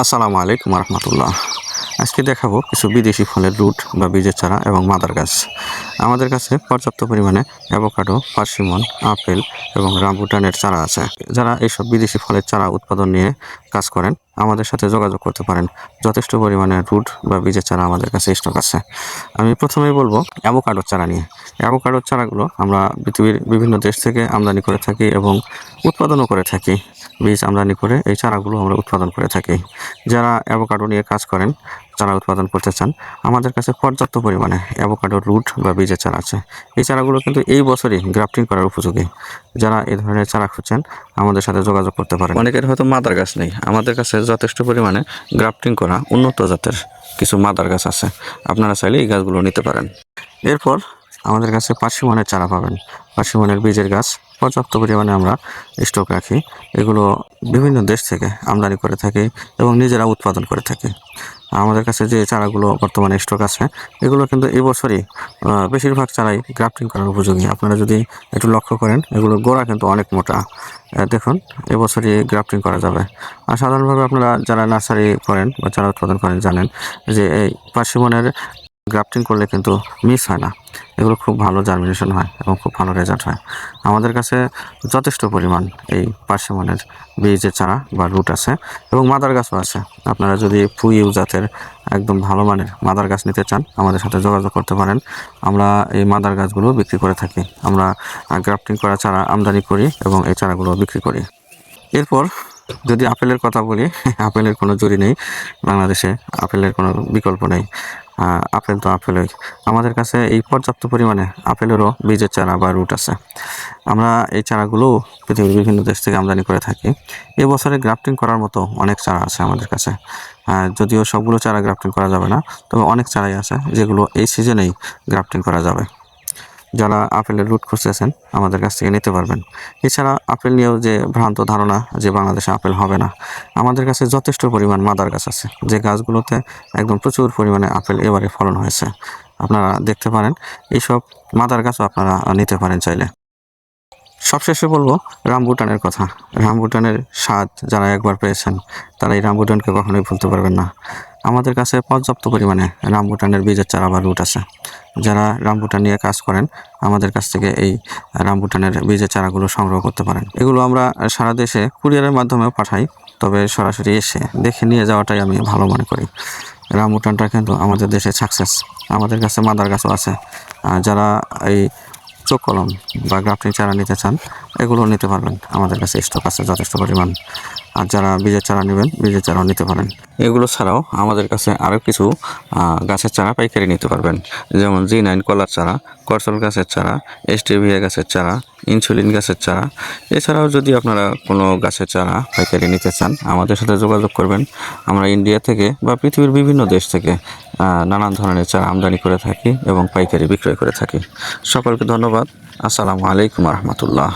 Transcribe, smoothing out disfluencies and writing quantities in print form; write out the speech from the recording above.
আসসালামু আলাইকুম রহমতুল্লাহ। আজকে দেখাবো কিছু বিদেশি ফলের রুট বা বীজের চারা এবং মাদার গাছ। আমাদের কাছে পর্যাপ্ত পরিমাণে অ্যাভোকাডো, পার্সিমন, আপেল এবং রামবুটানের চারা আছে। যারা এইসব বিদেশি ফলের চারা উৎপাদন নিয়ে কাজ করেন আমাদের সাথে যোগাযোগ করতে পারেন। যথেষ্ট পরিমাণে রুট বা বীজের চারা আমাদের কাছে স্টক আছে। আমি প্রথমেই বলবো অ্যাভোকাডোর চারা নিয়ে। অ্যাভোকাডোর চারাগুলো আমরা পৃথিবীর বিভিন্ন দেশ থেকে আমদানি করে থাকি এবং উৎপাদনও করে থাকি। বীজ আমদানি করে এই চারাগুলো আমরা উৎপাদন করে থাকি। যারা অ্যাভোকাডো নিয়ে কাজ করেন, চারা উৎপাদন করতে চান, আমাদের কাছে পর্যাপ্ত পরিমাণে অ্যাভোকাডোর রুট বা বীজের চারা আছে। এই চারাগুলো কিন্তু এই বছরই গ্রাফটিং করার উপযোগী। যারা এই ধরনের চারা খুঁজছেন আমাদের সাথে যোগাযোগ করতে পারেন। অনেকের হয়তো মাদার গাছ নেই, আমাদের কাছে যথেষ্ট পরিমাণে গ্রাফটিং করা উন্নত জাতের কিছু মাদার গাছ আছে। আপনারা চাইলে এই গাছগুলো নিতে পারেন। এরপর আমাদের কাছে পার্সিমনের চারা পাবেন। পার্সিমনের বীজের গাছ পর্যাপ্ত পরিমাণে আমরা স্টক রাখি। এগুলো বিভিন্ন দেশ থেকে আমদানি করে থাকি এবং নিজেরা উৎপাদন করে থাকি। আমাদের কাছে যে চারাগুলো বর্তমানে স্টক আছে এগুলো কিন্তু এই বছরই বেশিরভাগ চারাই গ্রাফটিং করার উপযোগী। আপনারা যদি একটু লক্ষ্য করেন এগুলোর গোড়া কিন্তু অনেক মোটা। দেখুন এবছরই গ্রাফটিং করা যাবে। আর সাধারণভাবে আপনারা যারা নার্সারি করেন বা চারা উৎপাদন করেন জানেন যে এই পার্সিমনের গ্রাফটিং করলে কিন্তু মিস হয় না। এগুলো খুব ভালো জার্মিনেশন হয় এবং খুব ভালো রেজাল্ট হয়। আমাদের কাছে যথেষ্ট পরিমাণ এই পার্সিমনের বীজের চারা বা রুট আছে এবং মাদার গাছও আছে। আপনারা যদি ফুইউ জাতের একদম ভালো মানের মাদার গাছ নিতে চান আমাদের সাথে যোগাযোগ করতে পারেন। আমরা এই মাদার গাছগুলো বিক্রি করে থাকি। আমরা গ্রাফটিং করা চারা আমদানি করি এবং এই চারাগুলো বিক্রি করি। এরপর যদি আপেলের কথা বলি, আপেলের কোনো জুড়ি নেই বাংলাদেশে, আপেলের কোনো বিকল্প নেই। আপেল তো আপেলই। আমাদের কাছে এই পর্যাপ্ত পরিমাণে আপেলেরও বীজের চারা বা রুট আছে। আমরা এই চারাগুলো পৃথিবীর বিভিন্ন দেশ থেকে আমদানি করে থাকি। এবছরে গ্রাফটিং করার মতো অনেক চারা আছে আমাদের কাছে। যদিও সবগুলো চারা গ্রাফটিং করা যাবে না, তবে অনেক চারাই আছে যেগুলো এই সিজনেই গ্রাফটিং করা যাবে। যারা আপেলের রুট খুঁজতেছেন আমাদের কাছ থেকে নিতে পারবেন। এছাড়া আপেল নিয়েও যে ভ্রান্ত ধারণা যে বাংলাদেশে আপেল হবে না, আমাদের কাছে যথেষ্ট পরিমাণ মাদার গাছ আছে যে গাছগুলোতে একদম প্রচুর পরিমাণে আপেল এবারে ফলন হয়েছে। আপনারা দেখতে পারেন এইসব মাদার গাছও আপনারা নিতে পারেন চাইলে। সবশেষে বলবো রামবুটানের কথা। রামবুটানের স্বাদ যারা একবার পেয়েছেন তারা এই রামবুটানকে কখনোই ভুলতে পারবেন না। আমাদের কাছে পর্যাপ্ত পরিমাণে রামবুটানের বীজের চারা বা রুট আছে। যারা রামবুটান নিয়ে কাজ করেন আমাদের কাছ থেকে এই রামবুটানের বীজের চারাগুলো সংগ্রহ করতে পারেন। এগুলো আমরা সারা দেশে কুরিয়ারের মাধ্যমেও পাঠাই, তবে সরাসরি এসে দেখে নিয়ে যাওয়াটাই আমি ভালো মনে করি। রামবুটানটা কিন্তু আমাদের দেশে সাকসেস। আমাদের কাছে মাদার গাছও আছে। যারা এই চোখ কলম বা গ্রাফটিং চারা নিতে চান এগুলো নিতে পারবেন। আমাদের কাছে স্টক আছে যথেষ্ট পরিমাণ। আর যারা বীজের চারা নেবেন বীজের চারাও নিতে পারেন। এগুলো ছাড়াও আমাদের কাছে আরও কিছু গাছের চারা পাইকারি নিতে পারবেন, যেমন G9 কলার চারা, করসল গাছের চারা, স্টেভিয়া গাছের চারা, ইনসুলিন গাছের চারা। এছাড়াও যদি আপনারা কোনো গাছের চারা পাইকারি নিতে চান আমাদের সাথে যোগাযোগ করবেন। আমরা ইন্ডিয়া থেকে বা পৃথিবীর বিভিন্ন দেশ থেকে নানান ধরনের চারা আমদানি করে থাকি এবং পাইকারি বিক্রয় করে থাকি। সকলকে ধন্যবাদ। আসসালামু আলাইকুম রহমতুল্লাহ।